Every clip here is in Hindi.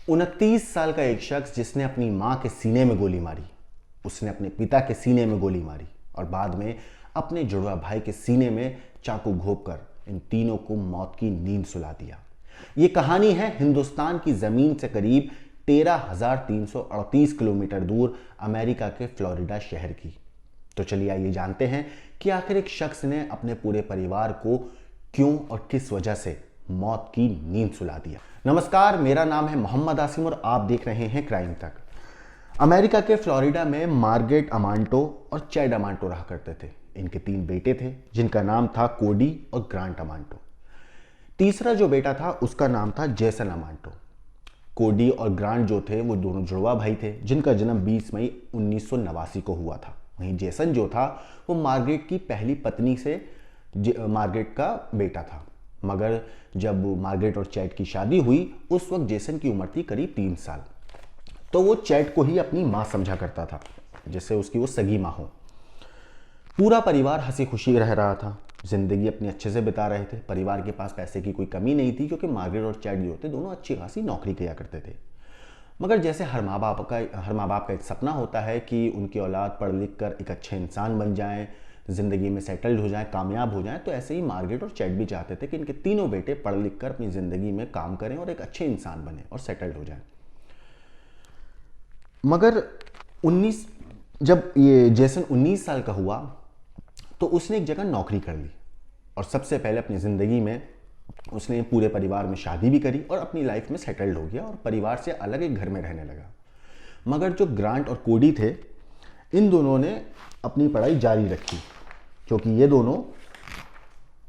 29 साल का एक शख्स जिसने अपनी मां के सीने में गोली मारी, उसने अपने पिता के सीने में गोली मारी और बाद में अपने जुड़वा भाई के सीने में चाकू घोंपकर इन तीनों को मौत की नींद सुला दिया। ये कहानी है हिंदुस्तान की जमीन से करीब 13,338 किलोमीटर दूर अमेरिका के फ्लोरिडा शहर की। तो चलिए आइए जानते हैं कि आखिर एक शख्स ने अपने पूरे परिवार को क्यों और किस वजह से मौत की नींद सुला दिया। नमस्कार, मेरा नाम है मोहम्मद आसिम और आप देख रहे हैं क्राइम तक। अमेरिका के फ्लोरिडा में मार्गरेट अमांटो और चैड अमांटो रहा करते थे। इनके 3 बेटे थे जिनका नाम था कोडी और ग्रांट अमांटो। तीसरा जो बेटा था उसका नाम था जेसन अमांटो। कोडी और ग्रांट जो थे वो दोनों जुड़वा भाई थे जिनका जन्म 20 मई 1989 को हुआ था। वहीं जेसन जो था वो मार्गरेट की पहली पत्नी से मार्गरेट का बेटा था। मगर जब मार्गरेट और चैड की शादी हुई उस वक्त जेसन की उम्र थी करीब 3 साल। तो वो चैड को ही अपनी मां समझा करता था, जैसे उसकी वो सगी मां हो। पूरा परिवार हंसी खुशी रह रहा था, जिंदगी अपनी अच्छे से बिता रहे थे। परिवार के पास पैसे की कोई कमी नहीं थी क्योंकि मार्गरेट और चैड जो थे दोनों अच्छी खासी नौकरी किया करते थे। मगर जैसे हर माँ बाप का एक सपना होता है कि उनकी औलाद पढ़ लिख कर एक अच्छे इंसान बन जाए, ज़िंदगी में सेटल्ड हो जाए, कामयाब हो जाए, तो ऐसे ही मार्गरेट और चैड भी चाहते थे कि इनके तीनों बेटे पढ़ लिख कर अपनी ज़िंदगी में काम करें और एक अच्छे इंसान बने और सेटल्ड हो जाए। मगर 19 जब ये जेसन 19 साल का हुआ तो उसने एक जगह नौकरी कर ली और सबसे पहले अपनी ज़िंदगी में उसने पूरे परिवार में शादी भी करी और अपनी लाइफ में सेटल्ड हो गया और परिवार से अलग एक घर में रहने लगा। मगर जो ग्रांट और कोडी थे, इन दोनों ने अपनी पढ़ाई जारी रखी क्योंकि ये दोनों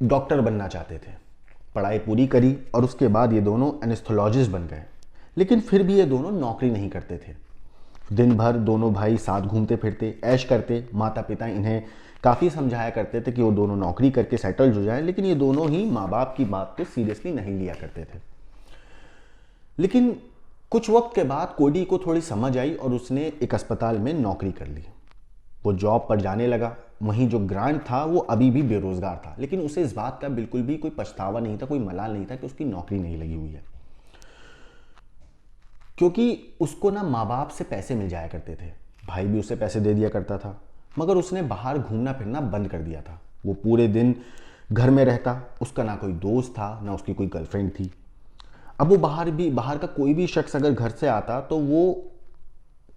डॉक्टर बनना चाहते थे। पढ़ाई पूरी करी और उसके बाद ये दोनों एनेस्थोलॉजिस्ट बन गए। लेकिन फिर भी ये दोनों नौकरी नहीं करते थे। दिन भर दोनों भाई साथ घूमते फिरते, ऐश करते। माता पिता इन्हें काफ़ी समझाया करते थे कि वो दोनों नौकरी करके सेटल्ड हो जाएं, लेकिन ये दोनों ही माँ बाप की बात को सीरियसली नहीं लिया करते थे। लेकिन कुछ वक्त के बाद कोडी को थोड़ी समझ आई और उसने एक अस्पताल में नौकरी कर ली। वो जॉब पर जाने लगा। वहीं जो ग्रांट था वो अभी भी बेरोजगार था, लेकिन उसे इस बात का बिल्कुल भी कोई पछतावा नहीं था, कोई मलाल नहीं था कि उसकी नौकरी नहीं लगी हुई है, क्योंकि उसको ना माँ बाप से पैसे मिल जाया करते थे। भाई भी उसे पैसे दे दिया करता था। मगर उसने बाहर घूमना फिरना बंद कर दिया था। वो पूरे दिन घर में रहता। उसका ना कोई दोस्त था, ना उसकी कोई गर्लफ्रेंड थी। अब वो बाहर का कोई भी शख्स अगर घर से आता तो वो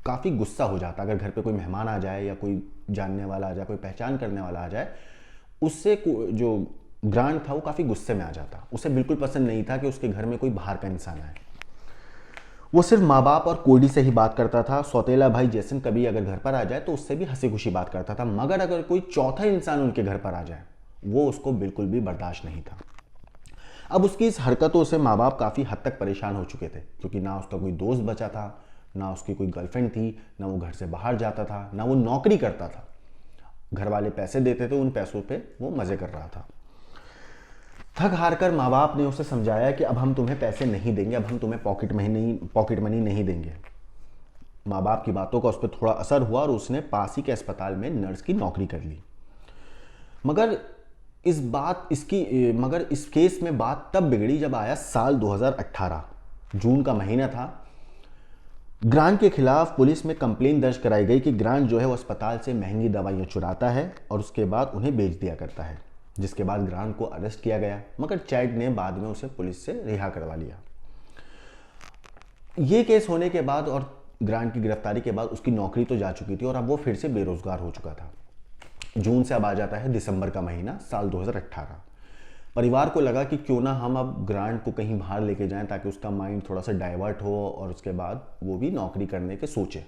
काफ़ी गुस्सा हो जाता। अगर घर पे कोई मेहमान आ जाए या कोई जानने वाला आ जाए, कोई पहचान करने वाला आ जाए, उससे जो ग्रांट था वो काफ़ी गुस्से में आ जाता। उसे बिल्कुल पसंद नहीं था कि उसके घर में कोई बाहर का इंसान आए। वो सिर्फ माँ बाप और कोडी से ही बात करता था। सौतेला भाई जेसन कभी अगर घर पर आ जाए तो उससे भी हंसी खुशी बात करता था। मगर अगर कोई चौथा इंसान उनके घर पर आ जाए वो उसको बिल्कुल भी बर्दाश्त नहीं था। अब उसकी इस हरकतों से माँ बाप काफ़ी हद तक परेशान हो चुके थे, क्योंकि ना उसका कोई दोस्त बचा था, ना उसकी कोई गर्लफ्रेंड थी, ना वो घर से बाहर जाता था, ना वो नौकरी करता था। घर वाले पैसे देते थे, उन पैसों पे वो मज़े कर रहा था। थक हार कर माँ बाप ने उसे समझाया कि अब हम तुम्हें पैसे नहीं देंगे, अब हम तुम्हें पॉकेट मनी नहीं देंगे। माँ बाप की बातों का उस पर थोड़ा असर हुआ और उसने पास ही के अस्पताल में नर्स की नौकरी कर ली। मगर इस केस में बात तब बिगड़ी जब आया साल 2018। जून का महीना था। ग्रांट के खिलाफ पुलिस में कंप्लेन दर्ज कराई गई कि ग्रांट जो है वो अस्पताल से महंगी दवाइयाँ चुराता है और उसके बाद उन्हें बेच दिया करता है, जिसके बाद ग्रांट को अरेस्ट किया गया। मगर चैड ने बाद में उसे पुलिस से रिहा करवा लिया। ये केस होने के बाद और ग्रांट की गिरफ्तारी के बाद उसकी नौकरी तो जा चुकी थी और अब वो फिर से बेरोजगार हो चुका था। जून से अब आ जाता है दिसंबर का महीना, साल 2018। परिवार को लगा कि क्यों ना हम अब ग्रांट को कहीं बाहर लेके जाएं ताकि उसका माइंड थोड़ा सा डाइवर्ट हो और उसके बाद वो भी नौकरी करने के सोचे।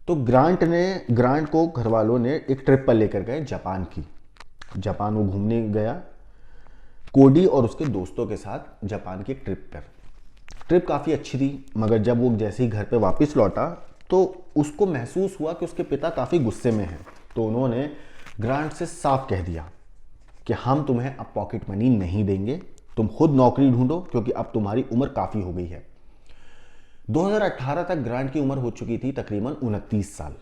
तो ग्रांट को घर वालों ने एक ट्रिप पर लेकर गए जापान वो घूमने गया, कोडी और उसके दोस्तों के साथ जापान की एक ट्रिप काफ़ी अच्छी थी। मगर जब वो जैसे ही घर पे वापस लौटा तो उसको महसूस हुआ कि उसके पिता काफ़ी गुस्से में हैं। तो उन्होंने ग्रांट से साफ कह दिया कि हम तुम्हें अब पॉकेट मनी नहीं देंगे, तुम खुद नौकरी ढूंढो क्योंकि अब तुम्हारी उम्र काफ़ी हो गई है। 2018 तक ग्रांट की उम्र हो चुकी थी तकरीबन 29 साल,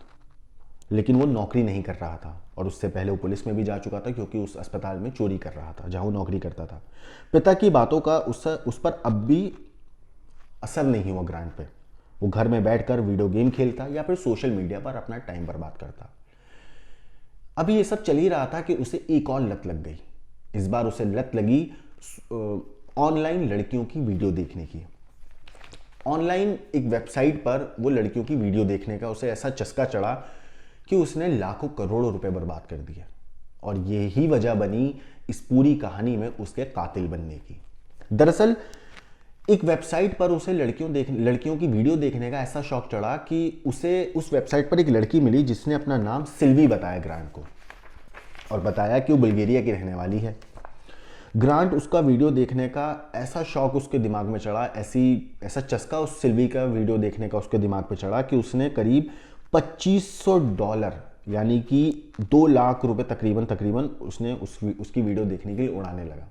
लेकिन वो नौकरी नहीं कर रहा था और उससे पहले वो पुलिस में भी जा चुका था क्योंकि उस अस्पताल में चोरी कर रहा था जहां वो नौकरी करता था। पिता की बातों का उस पर अब भी असर नहीं हुआ ग्रांट पे। वो घर में बैठकर वीडियो गेम खेलता या फिर सोशल मीडिया पर अपना टाइम बर्बाद करता। अभी ये सब चल ही रहा था कि उसे एक और लत लग गई। इस बार उसे लत लगी ऑनलाइन लड़कियों की वीडियो देखने की। ऑनलाइन एक वेबसाइट पर वो लड़कियों की वीडियो देखने का उसे ऐसा चस्का चढ़ा कि उसने लाखों करोड़ों रुपए बर्बाद कर दिए। और यही वजह बनी इस पूरी कहानी में उसके कातिल बनने की। दरअसल एक वेबसाइट पर उसे लड़कियों की वीडियो देखने का ऐसा शौक चढ़ा कि उसे उस वेबसाइट पर एक लड़की मिली जिसने अपना नाम सिल्वी बताया ग्रांट को, और बताया कि वो बुल्गारिया की रहने वाली है। ग्रांट उसका वीडियो देखने का ऐसा शौक उसके दिमाग में चढ़ा, ऐसा चस्का उस सिल्वी का वीडियो देखने का उसके दिमाग पे चढ़ा कि उसने करीब $2500 यानी कि 2 लाख रुपए तकरीबन उसने उसकी वीडियो देखने के लिए उड़ाने लगा।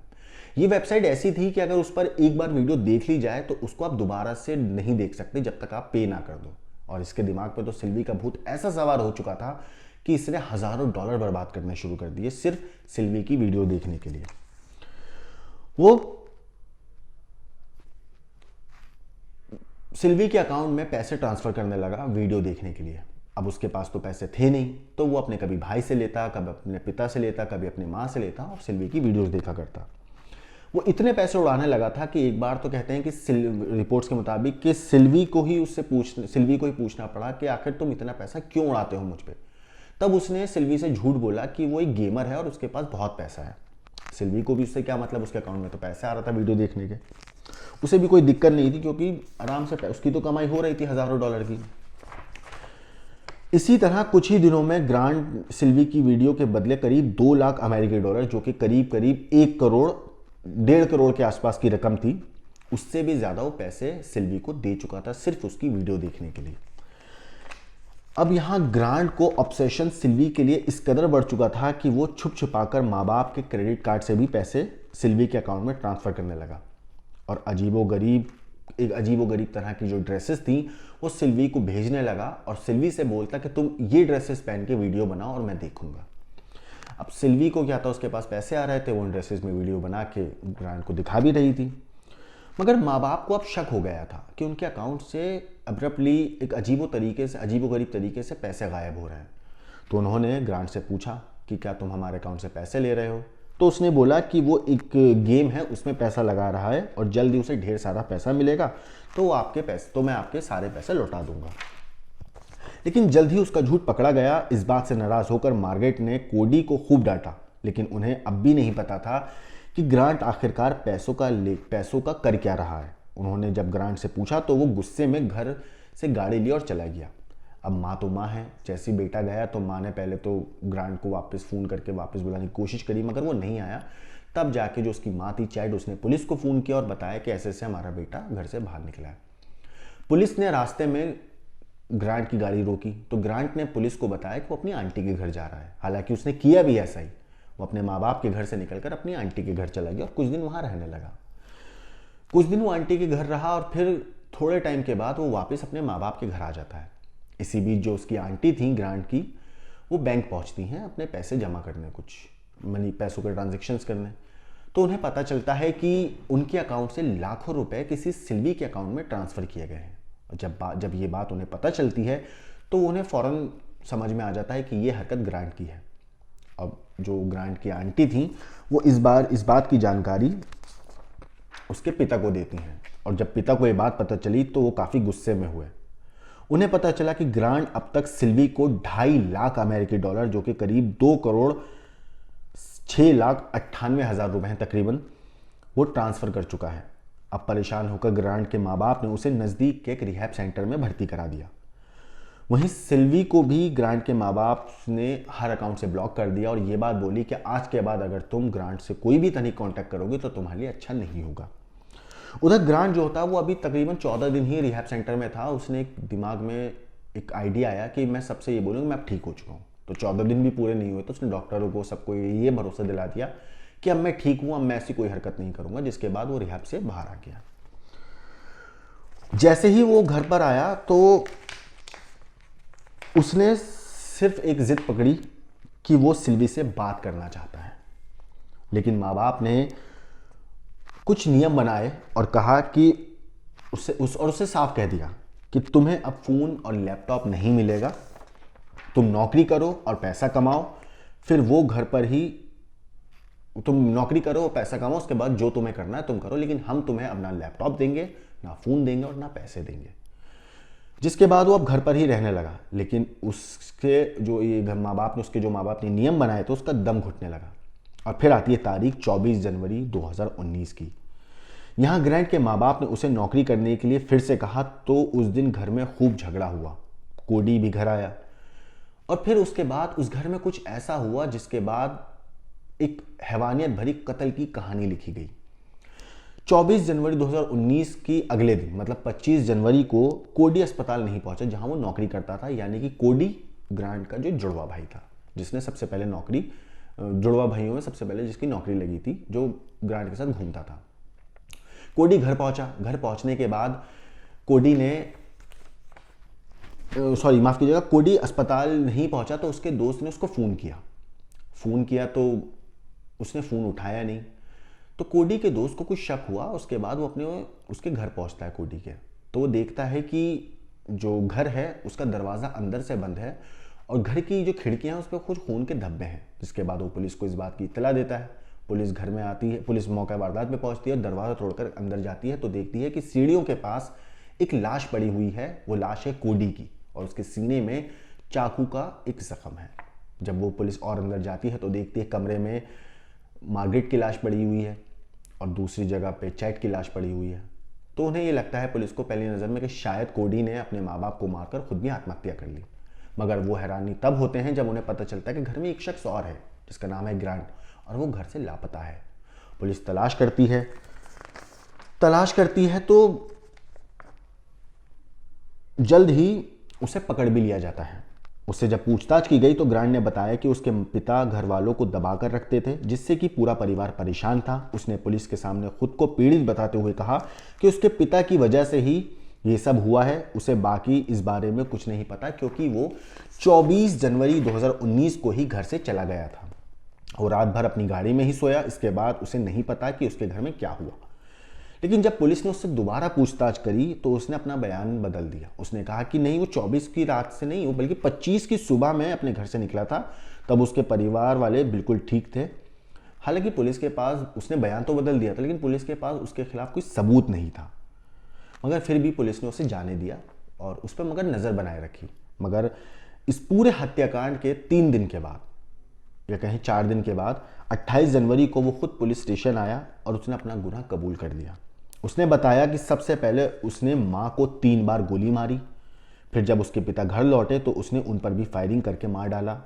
ये वेबसाइट ऐसी थी कि अगर उस पर एक बार वीडियो देख ली जाए तो उसको आप दोबारा से नहीं देख सकते जब तक आप पे ना कर दो। और इसके दिमाग पे तो सिल्वी का भूत ऐसा सवार हो चुका था कि इसने हजारों डॉलर बर्बाद करने शुरू कर दिए सिर्फ सिल्वी की वीडियो देखने के लिए। वो सिल्वी के अकाउंट में पैसे ट्रांसफर करने लगा वीडियो देखने के लिए। अब उसके पास तो पैसे थे नहीं, तो वो अपने कभी भाई से लेता, कभी अपने पिता से लेता, कभी अपनी माँ से लेता और सिल्वी की वीडियोस देखा करता। वो इतने पैसे उड़ाने लगा था कि एक बार तो कहते हैं कि रिपोर्ट्स के मुताबिक कि सिल्वी को ही पूछना पड़ा कि आखिर तुम इतना पैसा क्यों उड़ाते हो मुझ पे। तब उसने सिल्वी से झूठ बोला कि वो एक गेमर है और उसके पास बहुत पैसा है। सिल्वी को भी उससे क्या मतलब, उसके अकाउंट में तो पैसे आ रहा था वीडियो देखने के, उसे भी कोई दिक्कत नहीं थी क्योंकि आराम से उसकी तो कमाई हो रही थी हजारों डॉलर की। इसी तरह कुछ ही दिनों में ग्रांट सिल्वी की वीडियो के बदले करीब 2 लाख अमेरिकी डॉलर, जो कि करीब 1 करोड़ 1.5 करोड़ के आसपास की रकम थी, उससे भी ज्यादा वो पैसे सिल्वी को दे चुका था सिर्फ उसकी वीडियो देखने के लिए। अब यहां ग्रांट को ऑब्सेशन सिल्वी के लिए इस कदर बढ़ चुका था कि वो छुप छुपाकर माँ बाप के क्रेडिट कार्ड से भी पैसे सिल्वी के अकाउंट में ट्रांसफर करने लगा। और एक अजीबो गरीब तरह की जो ड्रेसेस थी वो सिल्वी को भेजने लगा और सिल्वी से बोलता कि तुम ये ड्रेसेस पहन के वीडियो बनाओ और मैं देखूंगा। अब सिल्वी को क्या था, उसके पास पैसे आ रहे थे, वो उन ड्रेसेस में वीडियो बना के ग्रांट को दिखा भी रही थी। मगर माँ बाप को अब शक हो गया था कि उनके अकाउंट से अब्रप्टली एक अजीबोगरीब तरीके से पैसे गायब हो रहे हैं। तो उन्होंने ग्रांट से पूछा कि क्या तुम हमारे अकाउंट से पैसे ले रहे हो। तो उसने बोला कि वो एक गेम है, उसमें पैसा लगा रहा है और जल्दी उसे ढेर सारा पैसा मिलेगा, तो मैं आपके सारे पैसे लौटा दूंगा। लेकिन जल्द ही उसका झूठ पकड़ा गया। इस बात से नाराज होकर मार्गरेट ने कोडी को खूब डांटा, लेकिन उन्हें अब भी नहीं पता था कि ग्रांट आखिरकार पैसों का कर क्या रहा है। उन्होंने जब ग्रांट से पूछा तो वो गुस्से में घर से गाड़ी ली और चला गया। अब माँ तो माँ है, जैसे बेटा गया तो माँ ने पहले तो ग्रांट को वापस फ़ोन करके वापस बुलाने की कोशिश करी, मगर वो नहीं आया। तब जाके जो उसकी माँ थी चैड, उसने पुलिस को फ़ोन किया और बताया कि ऐसे ऐसे हमारा बेटा घर से बाहर निकला है। पुलिस ने रास्ते में ग्रांट की गाड़ी रोकी तो ग्रांट ने पुलिस को बताया कि वो अपनी आंटी के घर जा रहा है। हालांकि उसने किया भी ऐसा ही, वो अपने माँ बाप के घर से निकलकर अपनी आंटी के घर चला गया और कुछ दिन वहाँ रहने लगा। कुछ दिन वो आंटी के घर रहा और फिर थोड़े टाइम के बाद वो वापस अपने माँ बाप के घर आ जाता है। इसी बीच जो उसकी आंटी थी ग्रांट की, वो बैंक पहुँचती हैं अपने पैसे जमा करने, कुछ पैसों के ट्रांजेक्शन्स करने। तो उन्हें पता चलता है कि उनके अकाउंट से लाखों रुपए किसी सिल्वी के अकाउंट में ट्रांसफ़र किए गए हैं। जब ये बात उन्हें पता चलती है तो उन्हें फ़ौरन समझ में आ जाता है कि ये हरकत ग्रांट की है। अब जो ग्रांट की आंटी थी वो इस बात की जानकारी उसके पिता को देती हैं, और जब पिता को ये बात पता चली तो वो काफ़ी गुस्से में हुए। उन्हें पता चला कि ग्रांट अब तक सिल्वी को 2.5 लाख अमेरिकी डॉलर, जो कि करीब 2 करोड़ 6,98,000 रुपए हैं तकरीबन, वो ट्रांसफ़र कर चुका है। अब परेशान होकर ग्रांट के माँ बाप ने उसे नज़दीक के एक रिहैब सेंटर में भर्ती करा दिया। वहीं सिल्वी को भी ग्रांट के माँ बाप ने हर अकाउंट से ब्लॉक कर दिया और ये बात बोली कि आज के बाद अगर तुम ग्रांट से कोई भी तनिक कांटेक्ट करोगे तो तुम्हारे लिए अच्छा नहीं होगा। उधर ग्रांट जो होता वो अभी तकरीबन 14 दिन ही रिहैब सेंटर में था। उसने एक दिमाग में एक आइडिया आया कि मैं सबसे ये बोलूँगा मैं अब ठीक हो चुका हूँ। तो 14 दिन भी पूरे नहीं हुए तो उसने डॉक्टरों को सबको ये भरोसा दिला दिया कि अब मैं ठीक हूँ, अब मैं ऐसी कोई हरकत नहीं करूँगा। जिसके बाद वो रिहैब से बाहर आ गया। जैसे ही वो घर पर आया तो उसने सिर्फ एक जिद पकड़ी कि वो सिल्वी से बात करना चाहता है। लेकिन माँ बाप ने कुछ नियम बनाए और कहा कि उससे साफ कह दिया कि तुम्हें अब फ़ोन और लैपटॉप नहीं मिलेगा, तुम नौकरी करो और पैसा कमाओ, फिर वो घर पर ही तुम नौकरी करो और पैसा कमाओ, उसके बाद जो तुम्हें करना है तुम करो, लेकिन हम तुम्हें अब ना लैपटॉप देंगे, ना फ़ोन देंगे और ना पैसे देंगे। जिसके बाद वो अब घर पर ही रहने लगा। लेकिन उसके जो ये माँ बाप ने नियम बनाए थे उसका दम घुटने लगा। और फिर आती है तारीख 24 जनवरी 2019 की। यहाँ ग्रैंट के माँ बाप ने उसे नौकरी करने के लिए फिर से कहा, तो उस दिन घर में खूब झगड़ा हुआ। कोडी भी घर आया और फिर उसके बाद उस घर में कुछ ऐसा हुआ जिसके बाद एक हैवानियत भरी कत्ल की कहानी लिखी गई। 24 जनवरी 2019 की अगले दिन मतलब 25 जनवरी को कोडी अस्पताल नहीं पहुंचा जहां वो नौकरी करता था, यानी कि कोडी ग्रांट का जो जुड़वा भाई था, जिसने सबसे पहले नौकरी, जुड़वा भाइयों में सबसे पहले जिसकी नौकरी लगी थी, जो ग्रांट के साथ घूमता था। कोडी घर पहुंचा। घर पहुंचने के बाद कोडी ने माफ कीजिएगा, कोडी अस्पताल नहीं पहुंचा तो उसके दोस्त ने उसको फ़ोन किया तो उसने फ़ोन उठाया नहीं। तो कोडी के दोस्त को कुछ शक हुआ। उसके बाद वो उसके घर पहुंचता है कोडी के, तो वो देखता है कि जो घर है उसका दरवाज़ा अंदर से बंद है और घर की जो खिड़कियां हैं उस पर कुछ खून के धब्बे हैं। जिसके बाद वो पुलिस को इस बात की इत्तला देता है। पुलिस घर में आती है, पुलिस मौका वारदात पे पहुंचती है और दरवाज़ा तोड़कर अंदर जाती है तो देखती है कि सीढ़ियों के पास एक लाश पड़ी हुई है। वो लाश है कोडी की और उसके सीने में चाकू का एक जख्म है। जब वो पुलिस और अंदर जाती है तो देखती है कमरे में मार्गरेट की लाश पड़ी हुई है और दूसरी जगह पे चैट की लाश पड़ी हुई है। तो उन्हें ये लगता है पुलिस को पहली नज़र में कि शायद कोडी ने अपने माँ बाप को मारकर खुद भी आत्महत्या कर ली। मगर वो हैरानी तब होते हैं जब उन्हें पता चलता है कि घर में एक शख्स और है जिसका नाम है ग्रांट और वो घर से लापता है। पुलिस तलाश करती है तो जल्द ही उसे पकड़ भी लिया जाता है। उससे जब पूछताछ की गई तो ग्रांट ने बताया कि उसके पिता घर वालों को दबाकर रखते थे जिससे कि पूरा परिवार परेशान था। उसने पुलिस के सामने खुद को पीड़ित बताते हुए कहा कि उसके पिता की वजह से ही ये सब हुआ है। उसे बाकी इस बारे में कुछ नहीं पता क्योंकि वो 24 जनवरी 2019 को ही घर से चला गया था। वो रात भर अपनी गाड़ी में ही सोया। इसके बाद उसे नहीं पता कि उसके घर में क्या हुआ। लेकिन जब पुलिस ने उससे दोबारा पूछताछ करी तो उसने अपना बयान बदल दिया। उसने कहा कि नहीं, वो 24 की रात से नहीं बल्कि 25 की सुबह में अपने घर से निकला था। तब उसके परिवार वाले बिल्कुल ठीक थे। हालांकि पुलिस के पास, उसने बयान तो बदल दिया था लेकिन पुलिस के पास उसके खिलाफ कोई सबूत नहीं था। मगर फिर भी पुलिस ने उसे जाने दिया और उस पर मगर नज़र बनाए रखी। मगर इस पूरे हत्याकांड के 3 दिन के बाद या कहीं 4 दिन के बाद 28 जनवरी को वो खुद पुलिस स्टेशन आया और उसने अपना गुनाह कबूल कर लिया। उसने बताया कि सबसे पहले उसने माँ को 3 बार गोली मारी। फिर जब उसके पिता घर लौटे तो उसने उन पर भी फायरिंग करके मार डाला।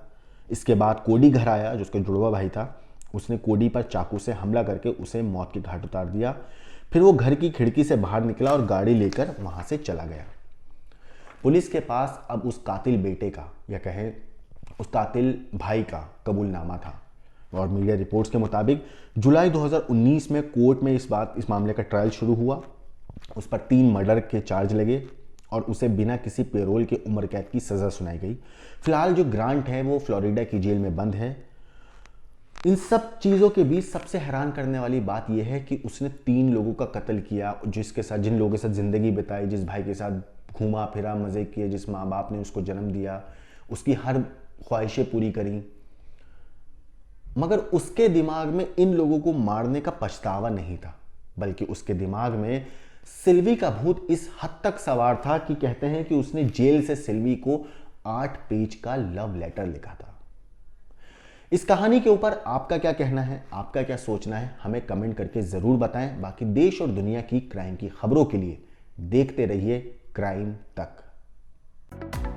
इसके बाद कोडी घर आया जो उसका जुड़वा भाई था। उसने कोडी पर चाकू से हमला करके उसे मौत के घाट उतार दिया। फिर वो घर की खिड़की से बाहर निकला और गाड़ी लेकर वहाँ से चला गया। पुलिस के पास अब उस कातिल बेटे का या कहें उस कातिल भाई का कबूलनामा था और मीडिया रिपोर्ट्स के मुताबिक जुलाई 2019 में कोर्ट में इस मामले का ट्रायल शुरू हुआ। उस पर 3 मर्डर के चार्ज लगे और उसे बिना किसी पेरोल के उम्र कैद की सज़ा सुनाई गई। फिलहाल जो ग्रांट है वो फ्लोरिडा की जेल में बंद है। इन सब चीज़ों के बीच सबसे हैरान करने वाली बात यह है कि उसने 3 लोगों का कत्ल किया, जिन लोगों के साथ ज़िंदगी बिताई, जिस भाई के साथ घूमा फिरा, मज़े किए, जिस माँ बाप ने उसको जन्म दिया, उसकी हर ख्वाहिशें पूरी करी। मगर उसके दिमाग में इन लोगों को मारने का पछतावा नहीं था, बल्कि उसके दिमाग में सिल्वी का भूत इस हद तक सवार था कि कहते हैं कि उसने जेल से सिल्वी को 8 पेज का लव लेटर लिखा था। इस कहानी के ऊपर आपका क्या कहना है, आपका क्या सोचना है, हमें कमेंट करके ज़रूर बताएं। बाकी देश और दुनिया की क्राइम की खबरों के लिए देखते रहिए क्राइम तक।